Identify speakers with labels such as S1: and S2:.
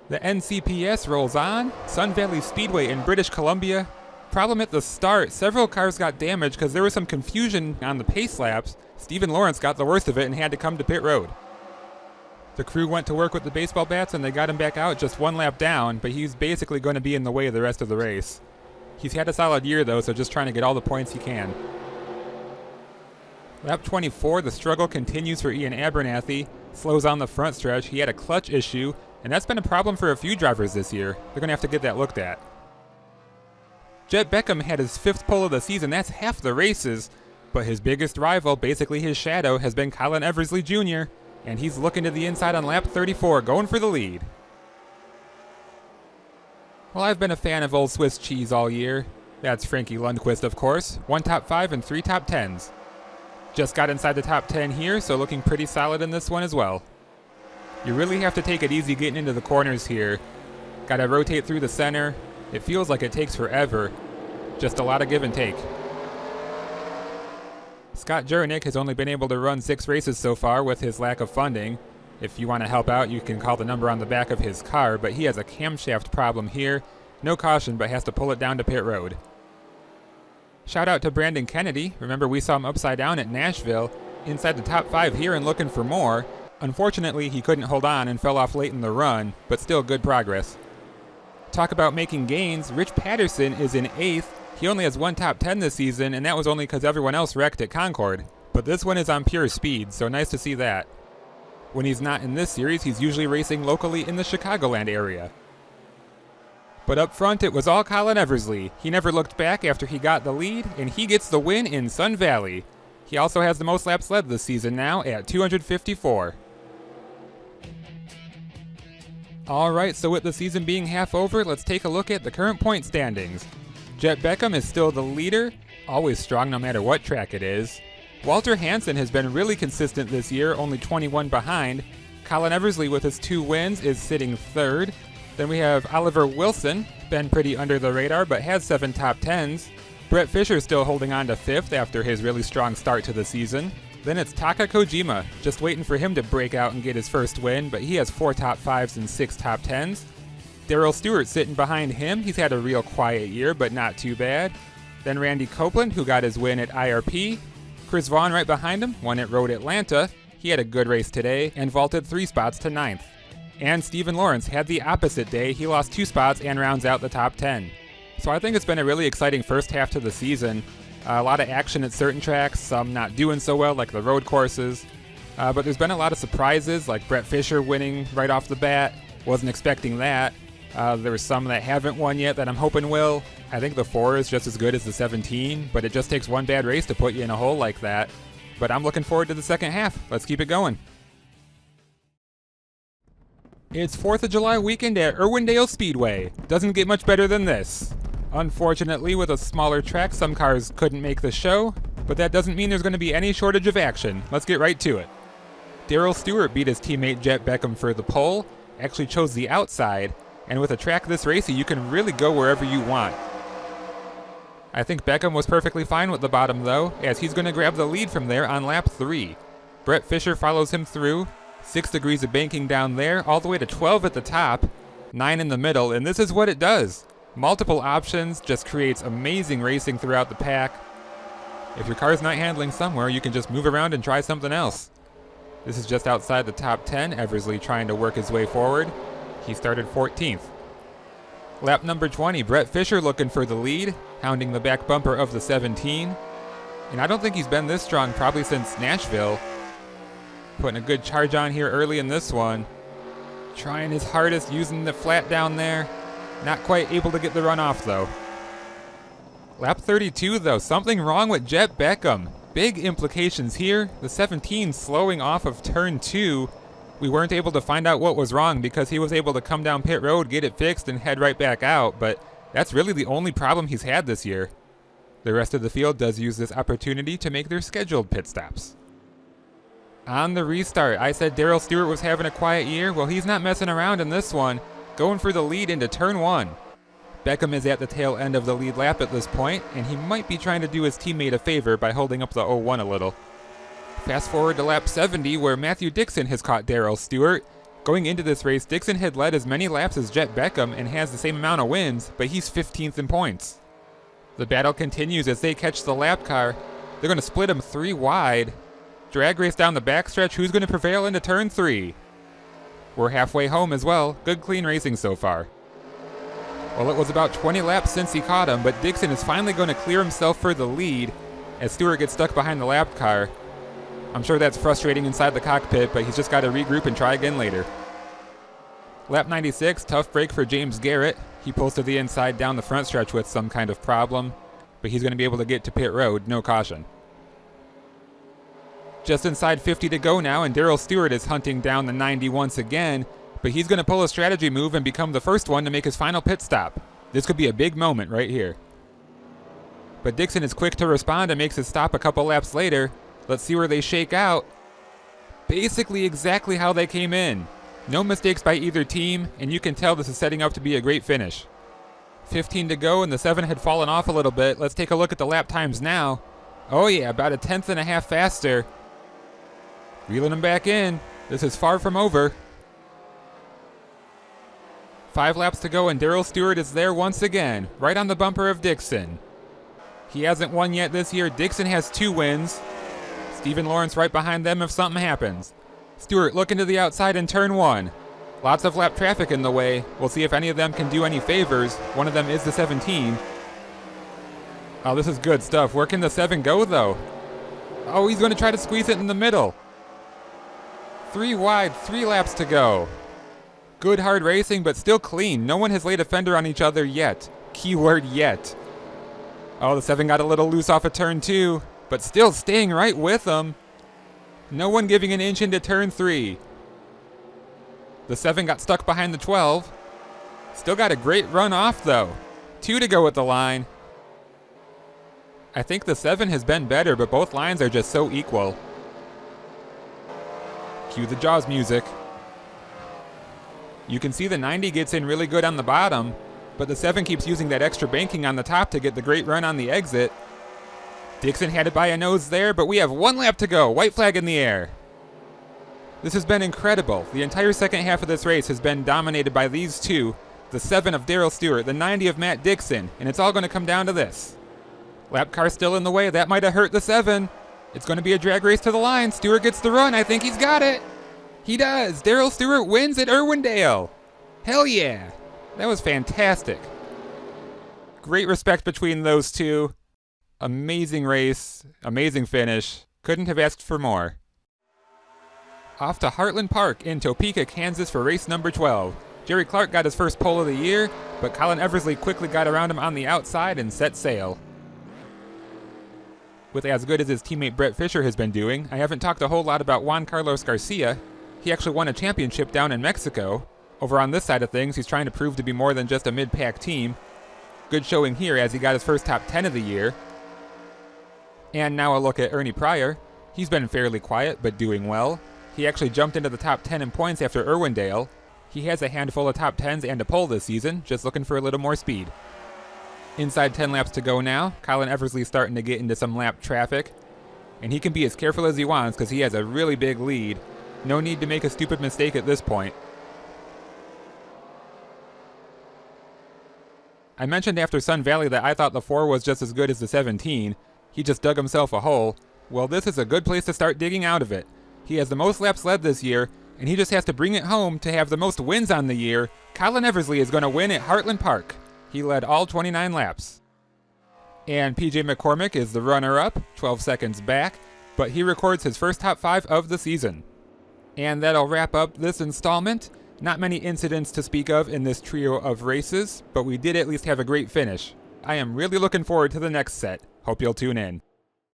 S1: The NCPS rolls on. Sun Valley Speedway in British Columbia. Problem at the start, several cars got damaged because there was some confusion on the pace laps. Stephen Lawrence got the worst of it and had to come to pit road. The crew went to work with the baseball bats and they got him back out just one lap down, but he's basically going to be in the way the rest of the race. He's had a solid year though, so just trying to get all the points he can. Lap 24, the struggle continues for Ian Abernathy. Slows on the front stretch. He had a clutch issue, and that's been a problem for a few drivers this year. They're going to have to get that looked at. Jet Beckham had his 5th pole of the season. That's half the races, but his biggest rival, basically his shadow, has been Colin Eversley Jr., and he's looking to the inside on lap 34, going for the lead. Well, I've been a fan of Old Swiss cheese all year. That's Frankie Lundqvist, of course. 1 top 5 and 3 top 10s. Just got inside the top 10 here, so looking pretty solid in this one as well. You really have to take it easy getting into the corners here. Gotta rotate through the center. It feels like it takes forever. Just a lot of give and take. Scott Jurnick has only been able to run 6 races so far with his lack of funding. If you want to help out, you can call the number on the back of his car, but he has a camshaft problem here. No caution, but has to pull it down to pit road. Shout out to Brandon Kennedy. Remember, we saw him upside down at Nashville, inside the top 5 here and looking for more. Unfortunately, he couldn't hold on and fell off late in the run, but still good progress. Talk about making gains, Rich Patterson is in 8th. He only has 1 top 10 this season, and that was only because everyone else wrecked at Concord. But this one is on pure speed, so nice to see that. When he's not in this series, he's usually racing locally in the Chicagoland area. But up front, it was all Colin Eversley. He never looked back after he got the lead, and he gets the win in Sun Valley. He also has the most laps led this season now at 254. Alright, so with the season being half over, let's take a look at the current point standings. Jet Beckham is still the leader, always strong no matter what track it is. Walter Hansen has been really consistent this year, only 21 behind. Colin Eversley with his 2 wins is sitting 3rd. Then we have Oliver Wilson, been pretty under the radar but has 7 top 10s. Brett Fisher still holding on to 5th after his really strong start to the season. Then it's Taka Kojima, just waiting for him to break out and get his first win, but he has 4 top 5s and 6 top 10s. Darrell Stewart sitting behind him. He's had a real quiet year, but not too bad. Then Randy Copeland, who got his win at IRP. Chris Vaughn right behind him, won at Road Atlanta. He had a good race today and vaulted 3 spots to 9th. And Stephen Lawrence had the opposite day. He lost 2 spots and rounds out the top 10. So I think it's been a really exciting first half to the season. A lot of action at certain tracks, some not doing so well like the road courses. But there's been a lot of surprises like Brett Fisher winning right off the bat. Wasn't expecting that. There were some that haven't won yet that I'm hoping will. I think the 4 is just as good as the 17, but it just takes one bad race to put you in a hole like that. But I'm looking forward to the second half. Let's keep it going. It's 4th of July weekend at Irwindale Speedway. Doesn't get much better than this. Unfortunately, with a smaller track, some cars couldn't make the show, but that doesn't mean there's going to be any shortage of action. Let's get right to it. Darrell Stewart beat his teammate Jet Beckham for the pole, actually chose the outside, and with a track this racy, you can really go wherever you want. I think Beckham was perfectly fine with the bottom though, as he's going to grab the lead from there on lap 3. Brett Fisher follows him through. 6 degrees of banking down there, all the way to 12 at the top, 9 in the middle, and this is what it does. Multiple options just creates amazing racing throughout the pack. If your car's not handling somewhere, you can just move around and try something else. This is just outside the top 10, Eversley trying to work his way forward. He started 14th. Lap number 20, Brett Fisher looking for the lead, hounding the back bumper of the 17. And I don't think he's been this strong probably since Nashville. Putting a good charge on here early in this one. Trying his hardest, using the flat down there. Not quite able to get the run off though. Lap 32 though, something wrong with Jet Beckham. Big implications here. The 17 slowing off of turn 2. We weren't able to find out what was wrong because he was able to come down pit road, get it fixed, and head right back out, but that's really the only problem he's had this year. The rest of the field does use this opportunity to make their scheduled pit stops. On the restart, I said Darrell Stewart was having a quiet year. Well, he's not messing around in this one. Going for the lead into turn 1. Beckham is at the tail end of the lead lap at this point, and he might be trying to do his teammate a favor by holding up the 0-1 a little. Fast forward to lap 70, where Matthew Dixon has caught Darrell Stewart. Going into this race, Dixon had led as many laps as Jet Beckham and has the same amount of wins, but he's 15th in points. The battle continues as they catch the lap car. They're going to split him 3 wide. Drag race down the backstretch. Who's going to prevail into turn 3? We're halfway home as well. Good clean racing so far. Well, it was about 20 laps since he caught him, but Dixon is finally going to clear himself for the lead as Stewart gets stuck behind the lap car. I'm sure that's frustrating inside the cockpit, but he's just got to regroup and try again later. Lap 96, tough break for James Garrett. He pulls to the inside down the front stretch with some kind of problem, but he's going to be able to get to pit road, no caution. Just inside 50 to go now, and Darrell Stewart is hunting down the 90 once again, but he's going to pull a strategy move and become the first one to make his final pit stop. This could be a big moment right here. But Dixon is quick to respond and makes his stop a couple laps later. Let's see where they shake out. Basically exactly how they came in. No mistakes by either team, and you can tell this is setting up to be a great finish. 15 to go, and the 7 had fallen off a little bit. Let's take a look at the lap times now. Oh yeah, about a 1/10.5 faster. Reeling them back in. This is far from over. 5 laps to go, and Darrell Stewart is there once again, right on the bumper of Dixon. He hasn't won yet this year. Dixon has 2 wins. Stephen Lawrence right behind them if something happens. Stewart looking to the outside in turn 1. Lots of lap traffic in the way. We'll see if any of them can do any favors. One of them is the 17. Oh, this is good stuff. Where can the 7 go, though? Oh, he's going to try to squeeze it in the middle. 3 wide, 3 laps to go. Good hard racing, but still clean. No one has laid a fender on each other yet. Keyword yet. Oh, the 7 got a little loose off of turn 2, but still staying right with them. No one giving an inch into turn 3. The 7 got stuck behind the 12. Still got a great run off, though. 2 to go at the line. I think the 7 has been better, but both lines are just so equal. Cue the Jaws music. You can see the 90 gets in really good on the bottom, but the 7 keeps using that extra banking on the top to get the great run on the exit. Dixon had it by a nose there, but we have 1 lap to go. White flag in the air. This has been incredible. The entire second half of this race has been dominated by these 2, the 7 of Darrell Stewart, the 90 of Matt Dixon, and it's all going to come down to this. Lap car still in the way. That might have hurt the 7. It's going to be a drag race to the line. Stewart gets the run. I think he's got it. He does. Darrell Stewart wins at Irwindale. Hell yeah. That was fantastic. Great respect between those 2. Amazing race, amazing finish. Couldn't have asked for more. Off to Heartland Park in Topeka, Kansas for race number 12. Jerry Clark got his first pole of the year, but Colin Eversley quickly got around him on the outside and set sail. With as good as his teammate Brett Fisher has been doing, I haven't talked a whole lot about Juan Carlos Garcia. He actually won a championship down in Mexico. Over on this side of things, he's trying to prove to be more than just a mid-pack team. Good showing here as he got his first top 10 of the year. And now a look at Ernie Pryor. He's been fairly quiet, but doing well. He actually jumped into the top 10 in points after Irwindale. He has a handful of top 10s and a pole this season, just looking for a little more speed. Inside 10 laps to go now. Colin Eversley's starting to get into some lap traffic. And he can be as careful as he wants because he has a really big lead. No need to make a stupid mistake at this point. I mentioned after Sun Valley that I thought the 4 was just as good as the 17. He just dug himself a hole. Well, this is a good place to start digging out of it. He has the most laps led this year, and he just has to bring it home to have the most wins on the year. Colin Eversley is going to win at Heartland Park. He led all 29 laps. And PJ McCormick is the runner-up, 12 seconds back, but he records his first top 5 of the season. And that'll wrap up this installment. Not many incidents to speak of in this trio of races, but we did at least have a great finish. I am really looking forward to the next set. Hope you'll tune in.